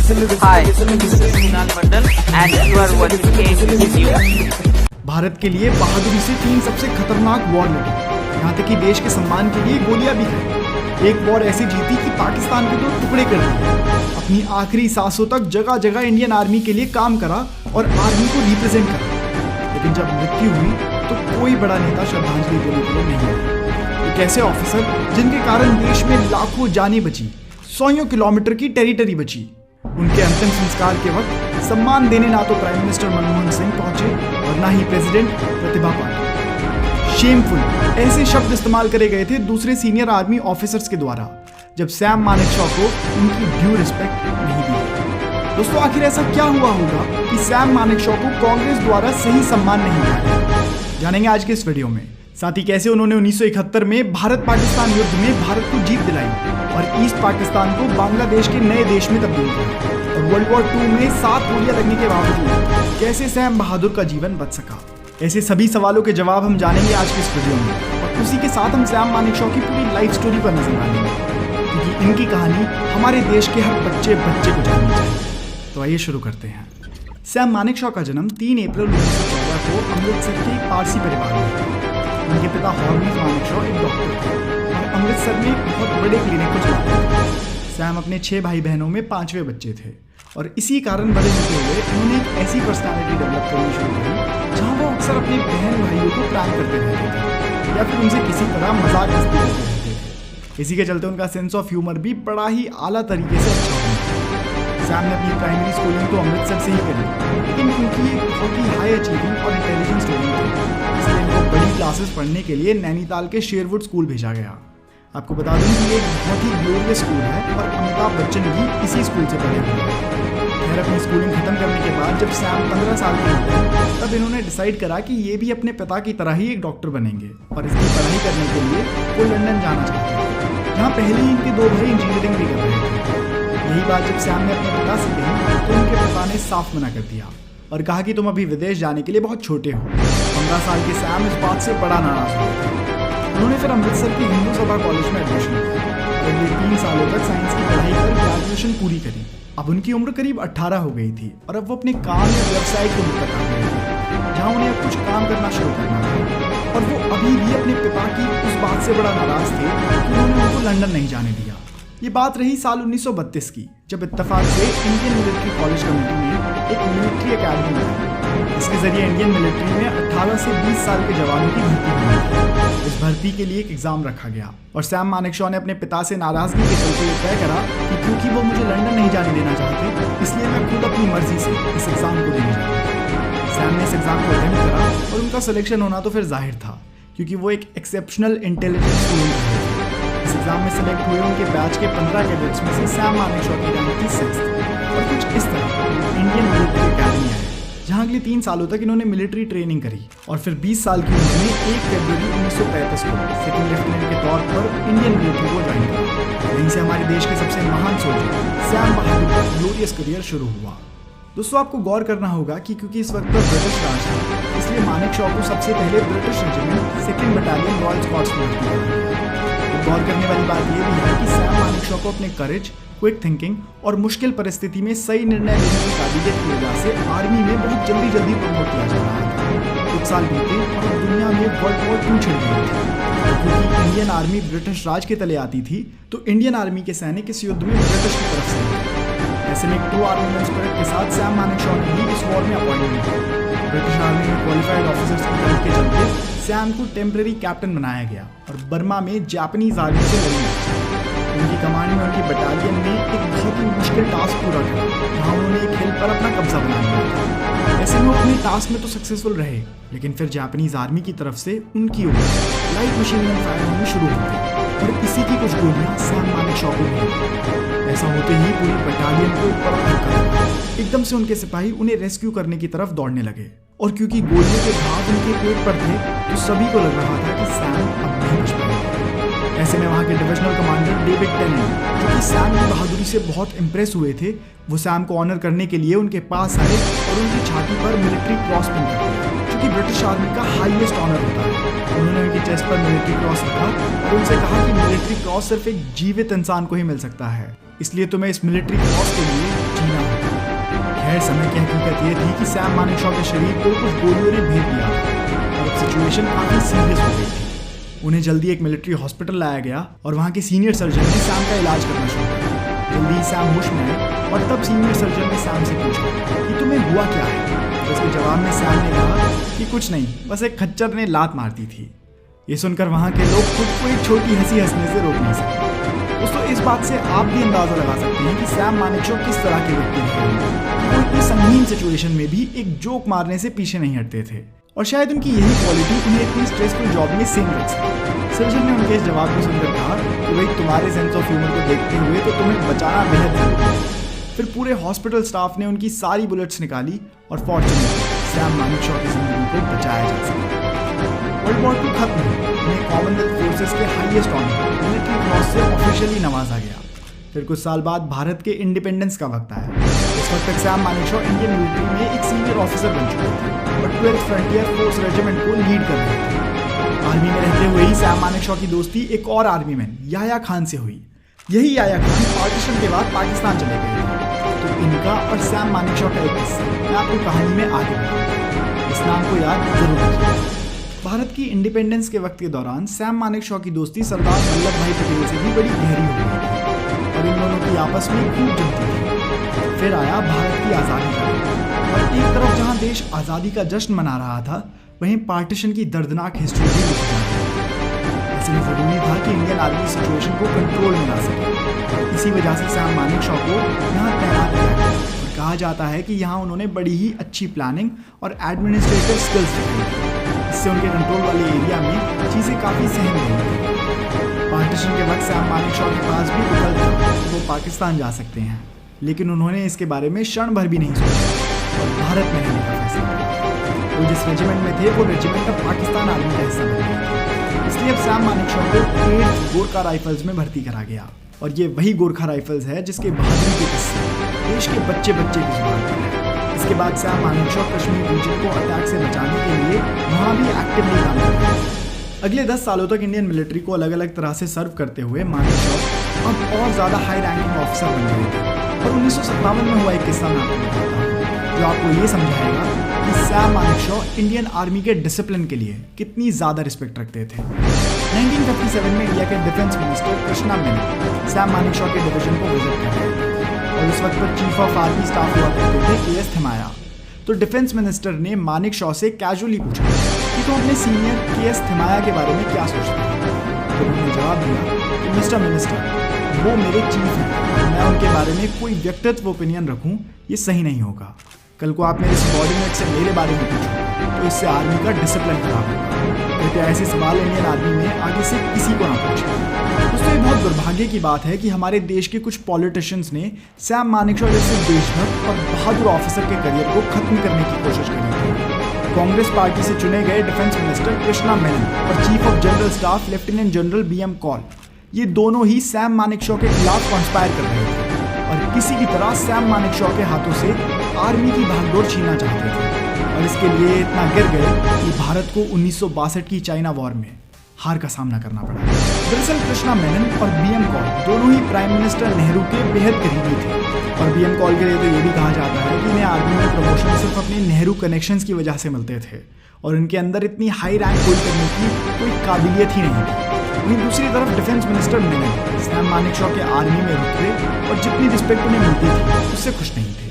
Hi, this is Kunal Mandal and you are watching KCU. Bharat के लिए बहादुरी से 3 सबसे खतरनाक वॉर लड़ी, यहाँ तक कि देश के सम्मान के लिए गोलियां भी खाई। एक वॉर ऐसी जीती कि पाकिस्तान के 2 टुकड़े कर दिए। अपनी आखिरी सांसों तक जगह जगह इंडियन आर्मी के लिए काम करा और आर्मी को रिप्रेजेंट करा। लेकिन जब मृत्यु हुई तो कोई बड़ा नेता श्रद्धांजलि देने के लिए नहीं आया। एक ऐसे ऑफिसर जिनके कारण देश में लाखों जानें बची, 100 किलोमीटर की टेरिटरी बची। उनके अंतिम संस्कार के वक्त सम्मान देने ना तो प्राइम मिनिस्टर मनमोहन सिंह पहुंचे और ना ही प्रेसिडेंट प्रतिभा पाटिल। शेमफुल ऐसे शब्द इस्तेमाल करे गए थे दूसरे सीनियर आर्मी ऑफिसर्स के द्वारा जब सैम मानेकशॉ को उनकी ड्यू रिस्पेक्ट नहीं दी गई। दोस्तों, आखिर ऐसा क्या हुआ होगा कि सैम मानेकशॉ को कांग्रेस द्वारा सही सम्मान नहीं दिया गया? जानेंगे आज के इस वीडियो में। साथ ही कैसे उन्होंने 1971 में भारत पाकिस्तान युद्ध में भारत को जीत दिलाई और ईस्ट पाकिस्तान को बांग्लादेश के नए देश में तब्दील किया, और वर्ल्ड वॉर 2 में 7 गोलियां लगने के बावजूद कैसे सैम बहादुर का जीवन बच सका। ऐसे सभी सवालों के जवाब हम जानेंगे आज के इस वीडियो में, और उसी के साथ हम सैम मानेकशॉ की पूरी लाइफ स्टोरी पर नजर डालेंगे, क्योंकि इनकी कहानी हमारे देश के हर बच्चे को जाननी चाहिए। तो आइए शुरू करते हैं। सैम मानेकशॉ का जन्म 3 अप्रैल 1914 को अमृतसर के एक पारसी परिवार में हुआ। उनके पिता हॉर्मिस मानेकशॉ एक डॉक्टर थे और अमृतसर में एक बहुत बड़े क्लिनिक को चलाते थे। सैम अपने 6 भाई बहनों में 5वें बच्चे थे, और इसी कारण बड़े होते हुए उन्होंने एक ऐसी पर्सनालिटी डेवलप करनी शुरू करी जहां वो अक्सर अपने बहन भाइयों को प्रैंक करते रहते थे या फिर उनसे किसी तरह मजाक मस्ती करते रहते थे। इसी के चलते उनका सेंस ऑफ ह्यूमर भी बड़ा ही आला तरीके से अच्छा होता। सैम ने अपनी प्राइमरी स्कूलिंग तो अमृतसर से ही करी, लेकिन क्योंकि ये बहुत ही हाई अचीविंग और इंटेलिजेंट स्टूडेंट थे, इसलिए इनको बड़ी क्लासेस पढ़ने के लिए नैनीताल के शेरवुड स्कूल भेजा गया। आपको बता दूं कि ये एक बहुत ही ग्लोरियस स्कूल है और अमिताभ बच्चन भी इसी स्कूल से पढ़े हुए हैं। खैर, अपनी स्कूलिंग खत्म करने के बाद जब सैम 15 साल के हुए तब इन्होंने डिसाइड करा कि ये भी अपने पिता की तरह ही एक डॉक्टर बनेंगे, और इसकी पढ़ाई करने के लिए वो लंदन जाना चाहते थे, जहाँ पहले ही इनके 2 भाई इंजीनियरिंग भी कर रहे थे। यही बात जब सैम ने अपने पिता से कही तो उनके पिता ने साफ मना कर दिया और कहा कि तुम अभी विदेश जाने के लिए बहुत छोटे हो। 15 साल के सैम इस बात से बड़ा नाराज हुए थे। उन्होंने फिर अमृतसर के हिंदू सभा कॉलेज में एडमिशन लिया और अगले 3 सालों तक साइंस की पढ़ाई कर ग्रेजुएशन पूरी करी। अब उनकी उम्र करीब 18 हो गई थी और अब वो अपने काम या व्यवसाय की उम्र तक आ गए थे, जहाँ उन्हें अब कुछ काम करना शुरू करना था। और वो अभी भी अपने पिता की उस बात से बड़ा नाराज थे कि उन्होंने उनको लंदन नहीं जाने दिया। ये बात रही साल 1932 की, जब इत्तेफाक से इंडियन मिलिट्री कॉलेज कमेटी ने एक मिलिट्री एकेडमी बनाई। इसके जरिए इंडियन मिलिट्री में 18 से 20 साल के जवानों की भर्ती हुई। इस भर्ती के लिए एक एग्जाम रखा गया और सैम मानेकशॉ ने अपने पिता से नाराजगी के चलते ये तय करा कि क्योंकि वो मुझे लंदन नहीं जाने देना चाहते, इसलिए मैं खुद अपनी मर्जी से इस एग्जाम को देने जा रहा हूं। सैम ने इस एग्जाम को अटेम्प्ट करा और उनका सिलेक्शन होना तो फिर जाहिर था, क्योंकि वो एक एक्सेप्शनल इंटेलिजेंट स्टूडेंट थे। इस एग्जाम में सिलेक्ट हुए उनके बैच के 15 कैडेट्स में से सैम मानेकशॉ की रैंक थी 6th। और कुछ इस तरह इंडियन मिलिट्री एकेडमी आए, जहां अगले 3 सालों तक इन्होंने मिलिट्री ट्रेनिंग करी और फिर 20 साल की उम्र में 1 फरवरी 1935 को सेकंड लेफ्टिनेंट के तौर पर इंडियन मिलिट्री को ज्वाइन किया। यहीं से हमारे देश के सबसे महान सोल्जर सैम बहादुर का ग्लोरियस करियर शुरू हुआ। दोस्तों, आपको गौर करना होगा कि क्योंकि इस वक्त पर ब्रिटिश राज था, इसलिए मानेकशॉ को सबसे पहले British regiment 2nd battalion royal Scots में भर्ती किया गया। गौर करने वाली बात यह भी है कि सैम मानेकशॉ को अपने करेज, क्विक थिंकिंग और मुश्किल परिस्थिति में सही निर्णय लेने की काबिलियत की वजह से आर्मी में बहुत जल्दी प्रमोट किया जा रहा था। कुछ साल बीते और दुनिया में वर्ल्ड वॉर 2 छिड़ गई थी। क्योंकि इंडियन आर्मी ब्रिटिश राज के तले आती थी, तो इंडियन आर्मी के सैनिक इस युद्ध में ब्रिटिश की तरफ से लड़े। ऐसे में एक ट्रू आर्मीमैन स्पिरिट के साथ सैम मानेकशॉ ने भी इस वॉर में अपॉइंटमेंट की। ब्रिटिश आर्मी में क्वालिफाइड ऑफिसर्स की कमी के चलते सैम को टेम्परेरी कैप्टन बनाया गया और बर्मा में जापानीज आर्मी से लड़ी। उनकी कमांड में उनकी बटालियन ने एक बहुत ही मुश्किल टास्क पूरा किया, जहां उन्होंने एक हिल पर अपना कब्जा बना लिया। ऐसे में वो अपने टास्क में तो सक्सेसफुल रहे, लेकिन फिर जापानीज आर्मी की तरफ से उनकी ओर लाइट मशीन गन फायर होनी शुरू हो गई और इसी की कुछ गोलियां सैम मानेकशॉ को मिली। ऐसा होते ही पूरी बटालियन को एक बड़ा धक्का लगा। एकदम से उनके सिपाही उन्हें रेस्क्यू करने की तरफ दौड़ने लगे, और क्योंकि गोलियों के घाव उनके पेट पर थे तो सभी को लग रहा था कि सैम अब नहीं बच पाएंगे। ऐसे में वहाँ के डिविजनल कमांडर डेविड टेनेंट, जो कि सैम की बहादुरी से बहुत इम्प्रेस हुए थे, वो सैम को ऑनर करने के लिए उनके पास आए और उनकी छाती पर मिलिट्री क्रॉस पिन कर दिया, जो कि ब्रिटिश आर्मी का हाईएस्ट ऑनर होता है। उन्होंने उनकी चेस्ट पर मिलिट्री क्रॉस रखा और उनसे कहा कि मिलिट्री क्रॉस सिर्फ एक जीवित इंसान को ही मिल सकता है, इसलिए तुम्हें इस मिलिट्री क्रॉस के लिए जीना खैर समय की हकीकत ये थी कि सैम मानेकशॉ के शरीर को कुछ गोलियों ने भेद दिया था और अब सिचुएशन काफी सीरियस हो गई थी। उन्हें जल्दी एक मिलिट्री हॉस्पिटल लाया गया और वहाँ के सीनियर सर्जन ने सैम का इलाज करना शुरू किया। जल्दी ही सैम होश में आए और तब सीनियर सर्जन ने सैम से पूछा कि तुम्हें हुआ क्या है। तो उसके जवाब में सैम ने कहा कि कुछ नहीं, बस एक खच्चर ने लात मार दी थी। ये सुनकर वहाँ के लोग खुद को एक छोटी हंसी हंसने से रोक नहीं सके। दोस्तों इस बात से आप भी अंदाजा लगा सकते हैं कि सैम मानेकशॉ किस तरह के व्यक्ति थे। वो इतनी संगीन सिचुएशन में भी एक जोक मारने से पीछे नहीं हटते थे और शायद उनकी यही क्वालिटी उन्हें इतनी स्ट्रेसफुल जॉब में सेम रख सके। सर्जन ने उनके इस जवाब को सुनकर कहा कि भाई तुम्हारे सेंस ऑफ ह्यूमर को देखते हुए तो तुम्हें बचाना बेहद जरूरी है। फिर पूरे हॉस्पिटल स्टाफ ने उनकी सारी बुलेट्स निकाली और फॉर्चुनेटली सैम मानेकशॉ की जिंदगी को बचाया जा सका। वर्ल्ड वॉर 2 खत्म हुई, उन्हें कॉमनवेल्थ फोर्सेस के हाईएस्ट ऑनर मिलिट्री क्रॉस से ऑफिशियली नवाजा गया। फिर कुछ साल बाद भारत के इंडिपेंडेंस का वक्त आया। इस वक्त तक सैम मानेकशॉ इंडियन मिलिट्री में एक सीनियर ऑफिसर बन चुके थे और 12th फ्रंटियर फोर्स रेजिमेंट को लीड कर रहे थे। आर्मी में रहते हुए ही सैम मानेकशॉ की दोस्ती एक और आर्मी मैन याह्या खान से हुई। यही याह्या खान पार्टीशन के बाद पाकिस्तान चले गए थे। तो इनका और सैम मानेकशॉ का एक किस्सा मैं आपको कहानी में आगे बताऊंगा। इस नाम को याद जरूर रखिए। भारत की इंडिपेंडेंस के वक्त के दौरान सैम मानेकशॉ की दोस्ती सरदार वल्लभ भाई पटेल से भी बड़ी गहरी हो गई थी और इन दोनों की आपस में खूब जमती थी। फिर आया भारत की आज़ादी का दिन और एक तरफ जहां देश आज़ादी का जश्न मना रहा था, वहीं पार्टीशन की दर्दनाक हिस्ट्री भी लिखी जा रही थी। ऐसे में जरूरी था कि इंडियन आर्मी सिचुएशन को कंट्रोल में ला सके। इसी वजह से सैम मानेकशॉ को यहाँ तैनात किया गया और कहा जाता है कि यहाँ उन्होंने बड़ी ही अच्छी प्लानिंग और एडमिनिस्ट्रेटिव स्किल्स दिखाई थी। इससे उनके कंट्रोल वाले एरिया में चीज़ें काफ़ी सहम गई थी। पार्टीशन के वक्त सैम मानेकशॉ के पास भी विकल्प था, वो पाकिस्तान जा सकते हैं, लेकिन उन्होंने इसके बारे में क्षण भर भी नहीं सोचा और भारत में रहने का फैसला किया। वो जिस रेजिमेंट में थे वो रेजिमेंट अब पाकिस्तान आर्मी का हिस्सा बन गया था। इसलिए अब सैम मानेकशॉ को 8th गोरखा राइफल्स में भर्ती करा गया और ये वही गोरखा राइफल्स है जिसके बहादुरी के किस्से देश के बच्चे बच्चे की जुबान पर है। इसके बाद सैम मानेकशॉ कश्मीर रीजन को अटैक से बचाने के लिए वहाँ भी एक्टिवली काम कर रहे हैं। अगले 10 सालों तक इंडियन मिलिट्री को अलग अलग तरह से सर्व करते हुए मानेकशॉ अब और ज़्यादा हाई रैंकिंग ऑफिसर बन गए थे। और 1957 में हुआ एक किस्सा मैं आपको बताता हूँ जो आपको ये समझाएगा कि सैम मानेकशॉ इंडियन आर्मी के डिसिप्लिन के लिए कितनी ज़्यादा रिस्पेक्ट रखते थे। 1957 में इंडिया के defence minister Krishna Menon Sam Manekshaw के डिवीजन को विजिट कर रहे थे और उस वक्त पर चीफ ऑफ आर्मी स्टाफ हुआ करते थे के.एस. थिमाया। तो डिफेंस मिनिस्टर ने मानेकशॉ से कैजुअली पूछा कि तुम अपने सीनियर के.एस. थिमाया के बारे में क्या सोचते हो। तो उन्होंने जवाब दिया कि मिस्टर मिनिस्टर, वो मेरे चीफ हैं, मैं उनके बारे में कोई व्यक्तिगत ओपिनियन रखूं ये सही नहीं होगा। कल को आप मेरे सबॉर्डिनेट से मेरे बारे में पूछो तो इससे आर्मी का डिसिप्लिन खराब होगा। कृपया ऐसे सवाल इंडियन आर्मी में आगे से किसी को ना पूछें। दोस्तों ये बहुत दुर्भाग्य की बात है कि हमारे देश के कुछ पॉलिटिशियंस ने सैम मानेकशॉ जैसे देशभक्त और बहादुर ऑफिसर के करियर को खत्म करने की कोशिश करी थी। कांग्रेस पार्टी से चुने गए डिफेंस मिनिस्टर कृष्णा मेनन और chief of general staff lieutenant general B.M. Call, ये दोनों ही सैम मानेकशॉ के खिलाफ कॉन्स्पायर कर रहे थे और किसी भी तरह सैम मानेकशॉ के हाथों से आर्मी की भागदौड़ छीनना चाहते थे और इसके लिए इतना गिर गए कि भारत को 1962 की चाइना वॉर में हार का सामना करना पड़ा। दरअसल कृष्णा मेनन और B.M. कॉल दोनों ही प्राइम मिनिस्टर नेहरू के बेहद करीबी थे और B.M. कॉल के लिए तो ये भी कहा जाता है कि इन्हें आर्मी में प्रमोशन सिर्फ अपने नेहरू कनेक्शंस की वजह से मिलते थे और इनके अंदर इतनी हाई रैंक होल्ड करने की कोई काबिलियत ही नहीं थी। वहीं दूसरी तरफ defence minister Menon Sam Manekshaw के आर्मी में रुतबे और जितनी रिस्पेक्ट उन्हें मिलती थी उससे खुश नहीं थे।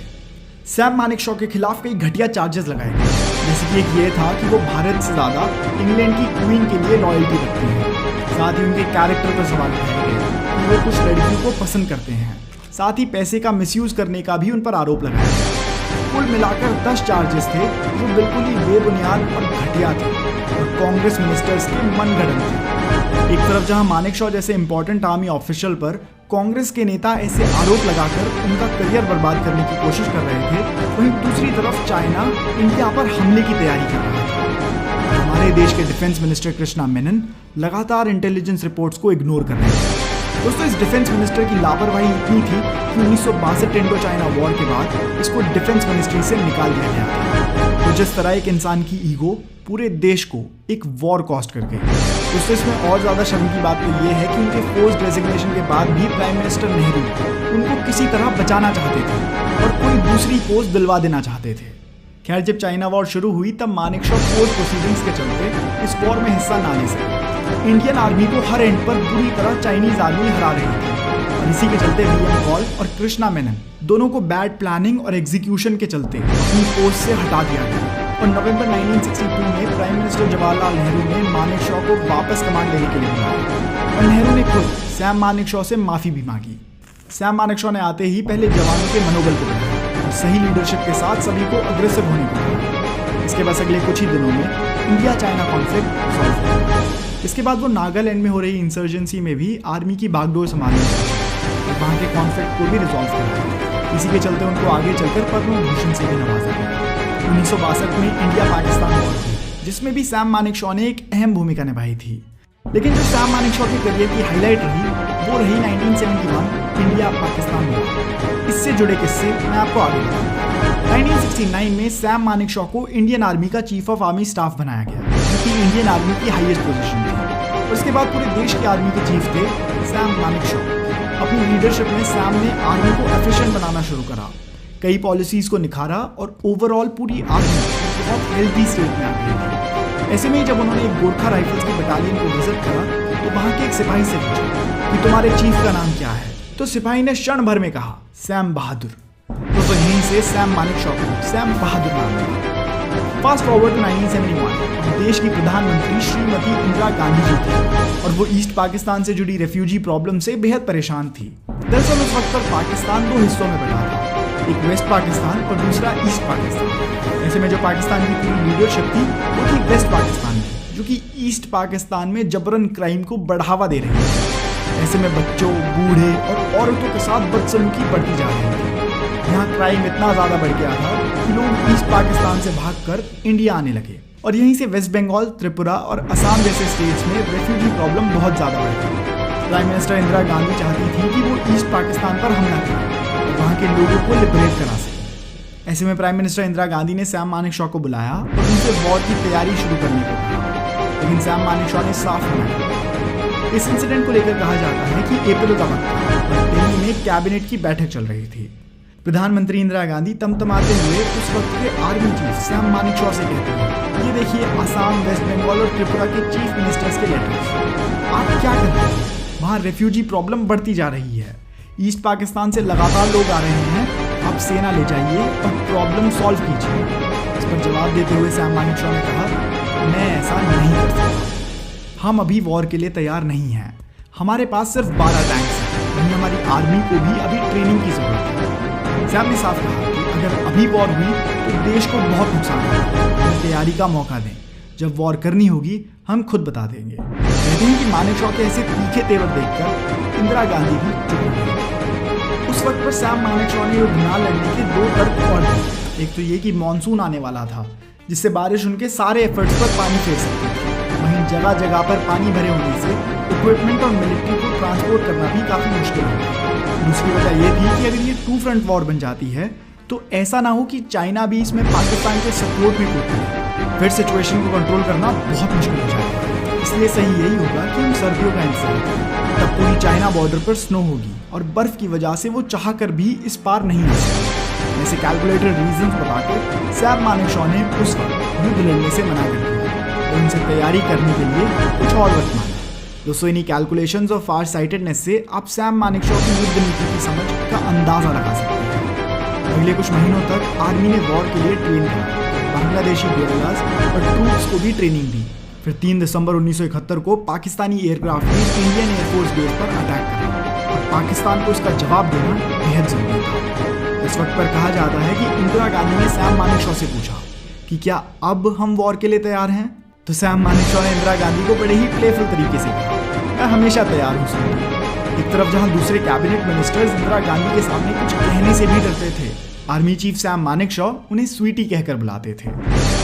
सैम मानेकशॉ के खिलाफ कई घटिया चार्जेस लगाए गए, जैसे कि एक ये था कि वो भारत से ज़्यादा इंग्लैंड की क्वीन के लिए लॉयल्टी रखते हैं। साथ ही उनके कैरेक्टर पर सवाल उठाए गए कि वो कुछ लड़कियों को पसंद करते हैं। साथ ही पैसे का मिसयूज करने का भी उन पर आरोप लगाया गया। कुल मिलाकर 10 चार्जेस थे जो बिल्कुल ही बेबुनियाद और घटिया थे और कांग्रेस मिनिस्टर्स के मनगढ़ंत थे। एक तरफ जहां मानेकशॉ जैसे इंपॉर्टेंट आर्मी ऑफिशियल पर कांग्रेस के नेता ऐसे आरोप लगाकर उनका करियर बर्बाद करने की कोशिश कर रहे थे, वहीं दूसरी तरफ चाइना इंडिया पर हमले की तैयारी कर रहा था। हमारे देश के डिफेंस मिनिस्टर कृष्णा मेनन लगातार इंटेलिजेंस रिपोर्ट्स को इग्नोर कर रहे थे। दोस्तों इस डिफेंस मिनिस्टर की लापरवाही इतनी थी कि 1962 इंडो चाइना वॉर के बाद इसको डिफेंस मिनिस्ट्री से निकाल दिया गया था। तो जिस तरह एक इंसान की ईगो पूरे देश को एक वॉर कॉस्ट कर गई। दोस्तों इसमें और ज़्यादा शर्म की बात तो ये है कि उनके फोर्स डेजिग्नेशन के बाद भी प्राइम मिनिस्टर नेहरू उनको किसी तरह बचाना चाहते थे और कोई दूसरी पोस्ट दिलवा देना चाहते थे। खैर, जब चाइना वॉर शुरू हुई तब मानेकशॉ कोर्ट प्रोसीडिंग्स के चलते इस वॉर में हिस्सा ना ले सके। इंडियन आर्मी को हर एंड पर बुरी तरह चाइनीज आर्मी हरा रही थी और इसी के चलते वी.एम. पॉल और कृष्णा मेनन दोनों को बैड प्लानिंग और एग्जीक्यूशन के चलते अपनी पोस्ट से हटा दिया गया और नवंबर 1962 में प्राइम मिनिस्टर जवाहरलाल नेहरू ने मानेकशॉ को वापस कमांड लेने के लिए बुलाया और नेहरू ने खुद सैम मानेकशॉ से माफी भी मांगी। सैम मानेकशॉ ने आते ही पहले जवानों के मनोबल को बढ़ाया और सही लीडरशिप के साथ सभी को अग्रेसिव होने को कहा। इसके बाद अगले कुछ ही दिनों में इंडिया चाइना कॉन्फ्लिक्ट सॉल्व हो गया। इसके बाद वो नागालैंड में हो रही इंसर्जेंसी में भी आर्मी की बागडोर संभालने और वहाँ के कॉन्फ्लिक्ट को भी रिजॉल्व कराया। इसी के चलते उनको आगे चलकर पद्म भूषण से भी नवाजा गया। 1962 में इंडिया पाकिस्तान वॉर हुई, जिसमें भी सैम मानेकशॉ ने एक अहम भूमिका निभाई थी। लेकिन जो सैम मानेकशॉ के करियर की हाईलाइट रही वो रही 1971 इंडिया पाकिस्तान वॉर। इससे जुड़े किस्से मैं आपको आगे बताऊंगा। 1969 में सैम मानेकशॉ को इंडियन आर्मी का चीफ ऑफ आर्मी स्टाफ बनाया गया, जो कि इंडियन आर्मी की हाईएस्ट पोजीशन थी। और इसके बाद पूरे देश की आर्मी के चीफ थे सैम मानेकशॉ। अपनी लीडरशिप में सैम ने आर्मी को एफिशिएंट बनाना शुरू करा, कई पॉलिसीज को निखारा और ओवरऑल पूरी आर्मी बहुत हेल्दी स्टेट में आ गई थी। ऐसे में जब उन्होंने एक गोरखा राइफल्स की बटालियन को विजिट करा तो वहां के एक सिपाही से पूछा कि तुम्हारे चीफ का नाम क्या है। तो सिपाही ने क्षण भर में कहा सैम बहादुर। तो यहीं से सैम मानेकशॉ को सैम बहादुर नाम मिला। फास्ट फॉरवर्ड टू 1971, देश की प्रधानमंत्री श्रीमती इंदिरा गांधी जी थी और वो ईस्ट पाकिस्तान से जुड़ी रेफ्यूजी प्रॉब्लम से बेहद परेशान थी। दरअसल उस वक्त पर पाकिस्तान दो हिस्सों में बटा था, एक वेस्ट पाकिस्तान और दूसरा ईस्ट पाकिस्तान। ऐसे में जो पाकिस्तान की पूरी लीडरशिप थी वो थी वेस्ट पाकिस्तान में, जो कि ईस्ट पाकिस्तान में जबरन क्राइम को बढ़ावा दे रही थी। ऐसे में बच्चों, बूढ़े और औरतों के साथ बदसलूकी बढ़ती जा रही थी। यहाँ क्राइम इतना ज्यादा बढ़ गया था कि लोग ईस्ट पाकिस्तान से भागकर इंडिया आने लगे और यहीं से वेस्ट बंगाल, त्रिपुरा और असम जैसे स्टेट्स में रेफ्यूजी प्रॉब्लम बहुत ज्यादा बढ़ गई। प्राइम मिनिस्टर इंदिरा गांधी चाहती थी कि वो ईस्ट पाकिस्तान पर हमला करे और वहाँ के लोगों को लिबरेट करा सके। ऐसे में प्राइम मिनिस्टर इंदिरा गांधी ने सैम मानेकशॉ को बुलाया और उनसे वॉर की तैयारी शुरू करने को कहा, लेकिन सैम मानेकशॉ ने साफ मना किया। इस इंसिडेंट को लेकर कहा जाता है कि अप्रैल का वक्त था और दिल्ली में कैबिनेट की बैठक चल रही थी। प्रधानमंत्री इंदिरा गांधी तमतमाते हुए उस वक्त के आर्मी चीफ सैम मानेकशॉ से कहते हैं, ये देखिए असम, वेस्ट बंगाल और त्रिपुरा के चीफ मिनिस्टर्स के लेटर्स। आप क्या कर रहे हैं? वहाँ रेफ्यूजी प्रॉब्लम बढ़ती जा रही है, ईस्ट पाकिस्तान से लगातार लोग आ रहे हैं, आप सेना ले जाइए और प्रॉब्लम सॉल्व कीजिए। इस पर जवाब देते हुए सैम मानेकशॉ ने कहा, मैं ऐसा नहीं कर सकता, हम अभी वॉर के लिए तैयार नहीं हैं, हमारे पास सिर्फ 12 टैंक्स हैं, वहीं हमारी आर्मी को भी अभी ट्रेनिंग की जरूरत है। सैम ने साफ कहा कि अगर अभी वॉर हुई तो देश को बहुत नुकसान होगा, हमें तैयारी का मौका दें, जब वॉर करनी होगी हम खुद बता देंगे। कहते हैं कि मानेकशॉ के ऐसे तीखे तेवर देखकर इंदिरा गांधी भी चुप हो गई। उस वक्त पर सैम मानेकशॉ ने युद्ध न लड़ने के 2 तर्क और दिए। एक तो ये कि मॉनसून आने वाला था, जिससे बारिश उनके सारे एफर्ट्स पर पानी फेर सकती थी। वहीं जगह जगह पर पानी भरे होने से इक्विपमेंट और मिलिट्री को ट्रांसपोर्ट करना भी काफी मुश्किल होगा। दूसरी वजह यह थी कि अगर ये 2 फ्रंट वॉर बन जाती है तो ऐसा ना हो कि चाइना भी इसमें पाकिस्तान के सपोर्ट में कूद पड़े, फिर सिचुएशन को कंट्रोल करना बहुत मुश्किल हो जाएगा। इसलिए सही यही होगा कि हम सर्दियों का इंतजार करें, तब पूरी चाइना बॉर्डर पर स्नो होगी और बर्फ की वजह से वो चाह कर भी इस पार नहीं आ सकते। ऐसे कैलकुलेटेड रीजंस बताकर सैम मानेकशॉ ने उस वक्त युद्ध लड़ने से मना कर दिया और उनसे तैयारी करने के लिए कुछ और वक्त मांगा। दोस्तों, इन्हीं कैलकुलेशंस और फार साइटेडनेस से आप सैम मानेकशॉ की युद्ध नीति की समझ का अंदाजा लगा सकते हैं। अगले कुछ महीनों तक आर्मी ने वॉर के लिए ट्रेन करा, बांग्लादेशी गोरिल्लास और ट्रूप्स को भी ट्रेनिंग दी। फिर 3 दिसंबर 1971 को पाकिस्तानी एयरक्राफ्ट ने इंडियन एयरफोर्स बेस पर अटैक करा और पाकिस्तान को इसका जवाब देना बेहद जरूरी था। इस वक्त पर कहा जाता है कि इंदिरा गांधी ने सैम मानेकशॉ से पूछा कि क्या अब हम वॉर के लिए तैयार हैं? तो सैम मानेकशॉ ने इंदिरा गांधी को बड़े ही प्लेफुल तरीके से कहा, मैं हमेशा तैयार हूँ सुनने। एक तरफ जहां दूसरे कैबिनेट मिनिस्टर्स इंदिरा गांधी के सामने कुछ कहने से भी डरते थे, आर्मी चीफ सैम मानेकशॉ उन्हें स्वीटी कहकर बुलाते थे।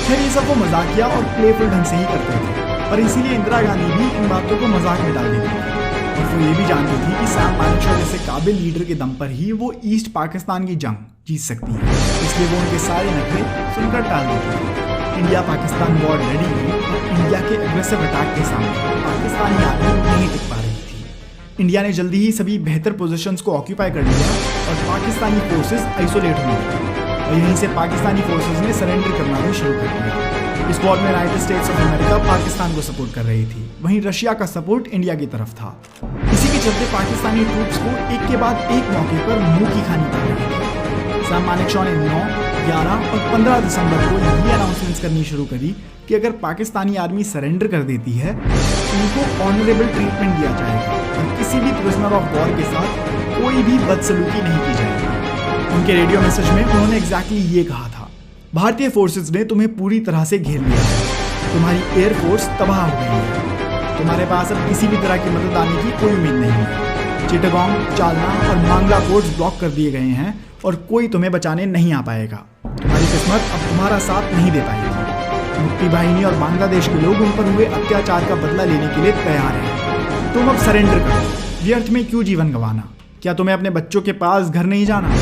फिर ये सब वो मजाकिया और प्लेफुल ढंग से ही करते थे और इसीलिए इंदिरा गांधी भी इन बातों को मजाक में डाल देती थी। और वो ये भी जानती थी कि सैम मानेकशॉ जैसे काबिल लीडर के दम पर ही वो ईस्ट पाकिस्तान की जंग जीत सकती है, इसलिए वो उनके सारे नखरे सुनकर टाल देती थी। इंडिया पाकिस्तान वॉर लड़ी हुई और इंडिया के एग्रेसिव अटैक के सामने पाकिस्तानी आर्मी नहीं टिक पा रही थी। इंडिया ने जल्दी ही सभी बेहतर पोजीशंस को ऑक्यूपाई कर लिया और पाकिस्तानी फोर्सेस आइसोलेट होने लगे और यहीं से पाकिस्तानी फोर्सेस ने सरेंडर करना भी शुरू कर दिया। इस वॉर में United states of America Pakistan को सपोर्ट कर रही थी, वहीं रशिया का सपोर्ट इंडिया की तरफ था। इसी के चलते पाकिस्तानी ट्रूप्स को एक के बाद एक मौके पर मुंह की खानी पड़ रही थी। सैम मानेकशॉ ने 9, 11 और 15 दिसंबर को ये अनाउंसमेंट्स करनी शुरू करी कि अगर पाकिस्तानी आर्मी सरेंडर कर देती है तो उनको ऑनरेबल ट्रीटमेंट दिया जाएगा और किसी भी प्रिजनर ऑफ वॉर के साथ कोई भी बदसलूकी नहीं की जाएगी। उनके रेडियो मैसेज में उन्होंने एग्जैक्टली ये कहा था, भारतीय फोर्सेस ने तुम्हें पूरी तरह से घेर लिया है, तुम्हारी एयरफोर्स तबाह हो गई है, तुम्हारे पास अब किसी भी तरह की मदद आने की कोई उम्मीद नहीं है। चिटागोंग, चालना और मांगला पोर्ट्स ब्लॉक कर दिए गए हैं और कोई तुम्हें बचाने नहीं आ पाएगा। तुम्हारी किस्मत अब तुम्हारा साथ नहीं दे पाएगी। मुक्ति बाहिनी और बांग्लादेश के लोग उन पर हुए अत्याचार का बदला लेने के लिए तैयार हैं। तुम अब सरेंडर करो। व्यर्थ में क्यों जीवन गंवाना? क्या तुम्हें अपने बच्चों के पास घर नहीं जाना?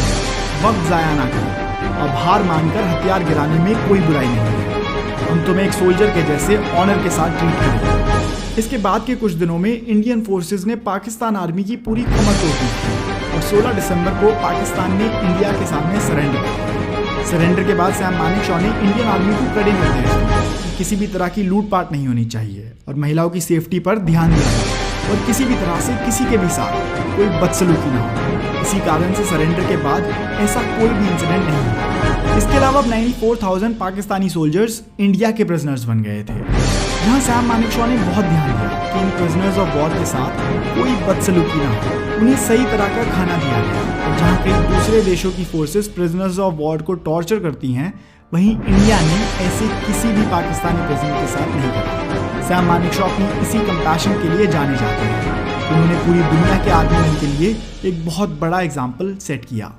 वक्त जाया ना करो। अब हार मानकर हथियार गिराने में कोई बुराई नहीं है। हम तुम्हें एक सोल्जर के जैसे ऑनर के साथ ट्रीट करेंगे। इसके बाद के कुछ दिनों में इंडियन फोर्सेस ने पाकिस्तान आर्मी की पूरी कमर तोड़ दी थी और 16 दिसंबर को पाकिस्तान ने इंडिया के सामने सरेंडर कर दिया। सरेंडर के बाद सैम मानेकशॉ ने इंडियन आर्मी को कड़े निर्देश दिए कि किसी भी तरह की लूटपाट नहीं होनी चाहिए और महिलाओं की सेफ्टी पर ध्यान दिया जाए और किसी भी तरह से किसी के भी साथ कोई बदसलूकी ना हो। इसी कारण से सरेंडर के बाद ऐसा कोई भी इंसिडेंट नहीं हुआ। इसके अलावा 94,000 पाकिस्तानी सोल्जर्स इंडिया के प्रिजनर्स बन गए थे, जहां सैम मानेकशॉ ने बहुत ध्यान दिया कि इन प्रिजनर्स ऑफ वॉर के साथ कोई बदसलूकी ना हो। उन्हें सही तरह का खाना दिया गया और जहां कई दूसरे देशों की फोर्सेस प्रिजनर्स ऑफ वॉर को टॉर्चर करती हैं, वहीं इंडिया ने ऐसे किसी भी पाकिस्तानी प्रिजनर के साथ नहीं करा। सैम मानेकशॉ अपनी इसी कंपैशन के लिए जाने जाते हैं। उन्होंने पूरी दुनिया के आर्मी के लिए एक बहुत बड़ा एग्जाम्पल सेट किया।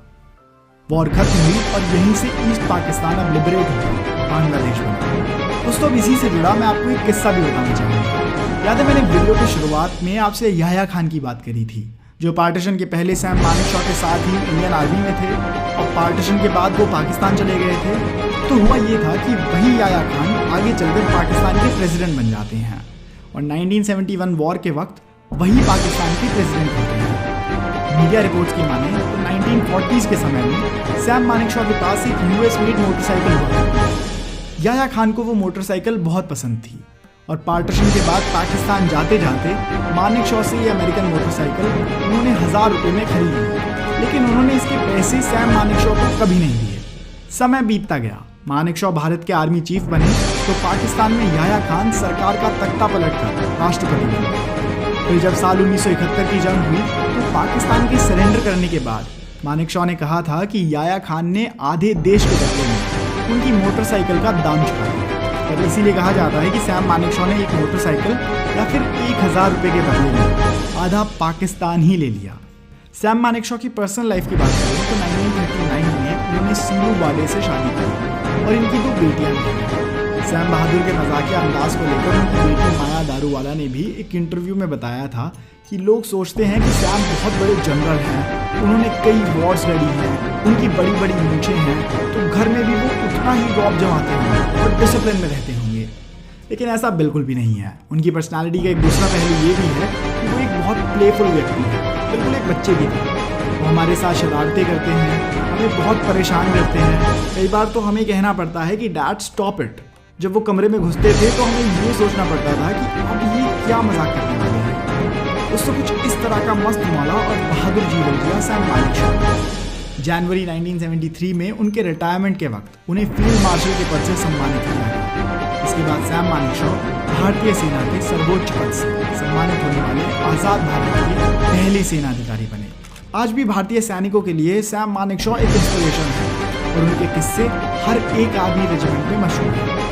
वॉर खत्म हुई और यहीं से ईस्ट पाकिस्तान अब लिबरेट हुआ, बांग्लादेश बना। दोस्तों, अब इसी से जुड़ा मैं आपको एक किस्सा भी बताना चाहूँगा। याद है मैंने वीडियो की शुरुआत में आपसे याह्या खान की बात करी थी, जो पार्टीशन के पहले सैम मानेकशॉ के साथ ही इंडियन आर्मी में थे और पार्टीशन के बाद वो पाकिस्तान चले गए थे। तो हुआ ये था कि वही याह्या खान आगे चलकर पाकिस्तान के प्रेसिडेंट बन जाते हैं और 1971 वॉर के वक्त वही पाकिस्तान के प्रेसिडेंट होते हैं। मीडिया रिपोर्ट्स की माने तो 1940s के समय में सैम मानेकशॉ के पास एक US मेड मोटरसाइकिल हुआ करती। याह्या खान को वो मोटरसाइकिल बहुत पसंद थी और पार्टीशन के बाद पाकिस्तान जाते जाते मानेकशॉ से ये अमेरिकन मोटरसाइकिल उन्होंने 1000 रुपये में खरीद ली, लेकिन उन्होंने इसके पैसे सैम मानेकशॉ को कभी नहीं दिए। समय बीतता गया, मानेकशॉ भारत के आर्मी चीफ बने तो पाकिस्तान में याह्या खान सरकार का तख्ता पलटकर राष्ट्रपति बने। फिर जब साल 1971 की जंग हुई तो पाकिस्तान के सरेंडर करने के बाद मानेकशॉ ने कहा था कि याह्या खान ने आधे देश के बदले में उनकी मोटरसाइकिल का दाम चुका दिया और इसीलिए कहा जाता है कि सैम मानेकशॉ ने एक मोटरसाइकिल या फिर 1000 रुपये के बदले में आधा पाकिस्तान ही ले लिया। सैम मानेकशॉ की पर्सनल लाइफ की बात करें तो 1939 में उन्होंने सीलू बाडे से शादी की और इनकी 2 बेटियां भी हैं। सैम बहादुर के मजाकिया अंदाज को लेकर उनकी बेटी माया दारूवाला ने भी एक इंटरव्यू में बताया था कि लोग सोचते हैं कि सैम बहुत बड़े जनरल हैं, उन्होंने कई वॉर्स लड़ी हैं, उनकी बड़ी बड़ी मूंछें हैं, तो घर में भी वो उतना ही रौब जमाते होंगे और डिसिप्लिन में रहते होंगे। लेकिन ऐसा बिल्कुल भी नहीं है। उनकी पर्सनालिटी का एक दूसरा पहलू ये भी है कि वो एक बहुत प्लेफुल व्यक्ति है, बिल्कुल एक बच्चे की तरह। वो हमारे साथ शरारतें करते हैं, हमें बहुत परेशान करते हैं। कई बार तो हमें कहना पड़ता है कि डैड स्टॉप इट। जब वो कमरे में घुसते थे तो हमें ये सोचना पड़ता था कि अब ये क्या मजाक करने वाले हैं। उससे कुछ इस तरह का मस्त मौला और बहादुर जीवन जिया सैम मानेकशॉ। जनवरी 1973 में उनके रिटायरमेंट के वक्त उन्हें फील्ड मार्शल के पद से सम्मानित किया गया। इसके बाद सैम मानेकशॉ भारतीय सेना के सर्वोच्च पद से सम्मानित होने वाले आज़ाद भारत के पहले सेनाधिकारी बने। आज भी भारतीय सैनिकों के लिए सैम मानेकशॉ एक इंस्पिरेशन है और उनके किस्से हर एक आर्मी रेजिमेंट में मशहूर हैं।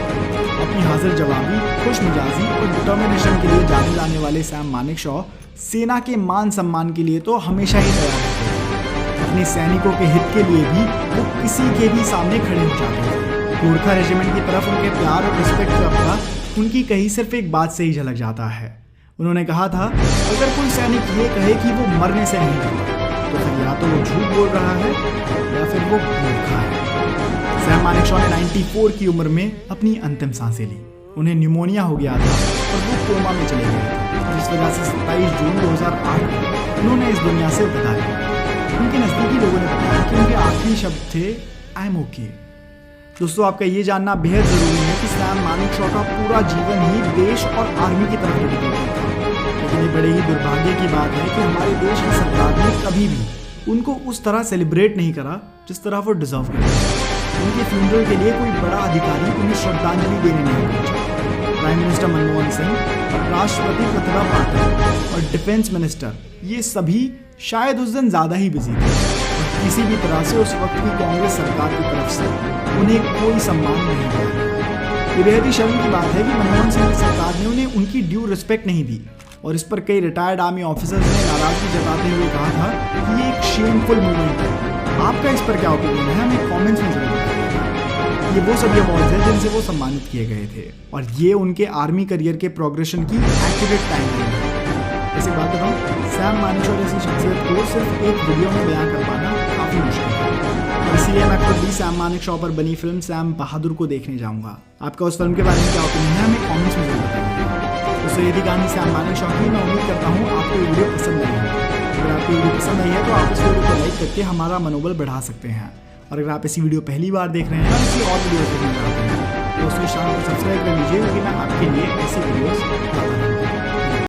अपनी हाजिर जवाबी, खुश मिजाजी और डिटर्मिनेशन के लिए जाने जाने वाले सैम मानेकशॉ सेना के मान सम्मान के लिए तो हमेशा ही तैयार रहते थे। अपने सैनिकों के हित के लिए भी वो किसी के भी सामने खड़े हो जाते थे। गोरखा रेजिमेंट की तरफ उनके प्यार और रिस्पेक्ट का पता उनकी कही सिर्फ एक बात से ही झलक जाता है। उन्होंने कहा था, अगर कोई सैनिक ये कहे कि वो मरने से नहीं डरता तो फिर या तो वो झूठ बोल रहा है या फिर वो मूर्खा है। सैम मानेकशॉ ने 94 की उम्र में अपनी अंतिम सांसें ली। उन्हें न्यूमोनिया हो गया था और वो कोमा में चले गए थे, जिस वजह से 27 जून 2008 में उन्होंने इस दुनिया से विदा ली। उनके नज़दीकी लोगों ने बताया कि उनके आखिरी शब्द थे आई एम ओके। दोस्तों, आपका ये जानना बेहद ज़रूरी है कि सैम मानेकशॉ का पूरा जीवन ही देश और आर्मी की तरफ डेडिकेटेड था। लेकिन ये बड़े ही दुर्भाग्य की बात है कि हमारे देश की सरकार ने कभी भी उनको उस तरह सेलिब्रेट नहीं करा जिस तरह वो डिजर्व करते हैं। उनके फ्यूनरल के लिए कोई बड़ा अधिकारी उन्हें श्रद्धांजलि देने नहीं पहुंचा। प्राइम मिनिस्टर मनमोहन सिंह और राष्ट्रपति प्रतिभा पाटिल और डिफेंस मिनिस्टर ये सभी शायद उस दिन ज़्यादा ही बिजी थे और किसी भी तरह से उस वक्त की कांग्रेस सरकार की तरफ से उन्हें कोई सम्मान नहीं दिया। ये बेहद ही शर्म की बात है कि मनमोहन सिंह की सरकार ने उन्हें उनकी ड्यू रिस्पेक्ट नहीं दी और इस पर कई रिटायर्ड आर्मी ऑफिसर्स ने नाराजगी जताते हुए कहा था कि ये एक शेमफुल मूवमेंट है। आपका इस पर क्या ओपिनियन है, हमें कमेंट्स में जरूर बताइए। ये वो सभी अवार्ड्स हैं जिनसे वो सम्मानित किए गए थे और ये उनके आर्मी करियर के प्रोग्रेशन की एक्यूरेट टाइमलाइन है। ऐसी बात बताऊं, सैम मानेकशॉ जैसी शख्सियत को सिर्फ एक वीडियो में बयां कर पाना काफ़ी मुश्किल है और इसीलिए मैं खुद भी सैम मानेकशॉ पर बनी फिल्म सैम बहादुर को देखने जाऊंगा। आपका उस फिल्म के बारे में क्या ओपिनियन है, हमें कमेंट्स में जरूर बताइए। दोस्तों, ये थी कहानी सैम मानेकशॉ की। मैं उम्मीद करता हूँ आपको ये वीडियो पसंद आई है। अगर आपको वीडियो पसंद आई है तो आप इस वीडियो को लाइक करके हमारा मनोबल बढ़ा सकते हैं और अगर आप ऐसी वीडियो पहली बार देख रहे हैं और ऐसी और वीडियो देखना चाहते हैं तो दोस्तों चैनल को सब्सक्राइब कर लीजिए क्योंकि मैं आपके लिए ऐसी वीडियोस लाता रहूँगा।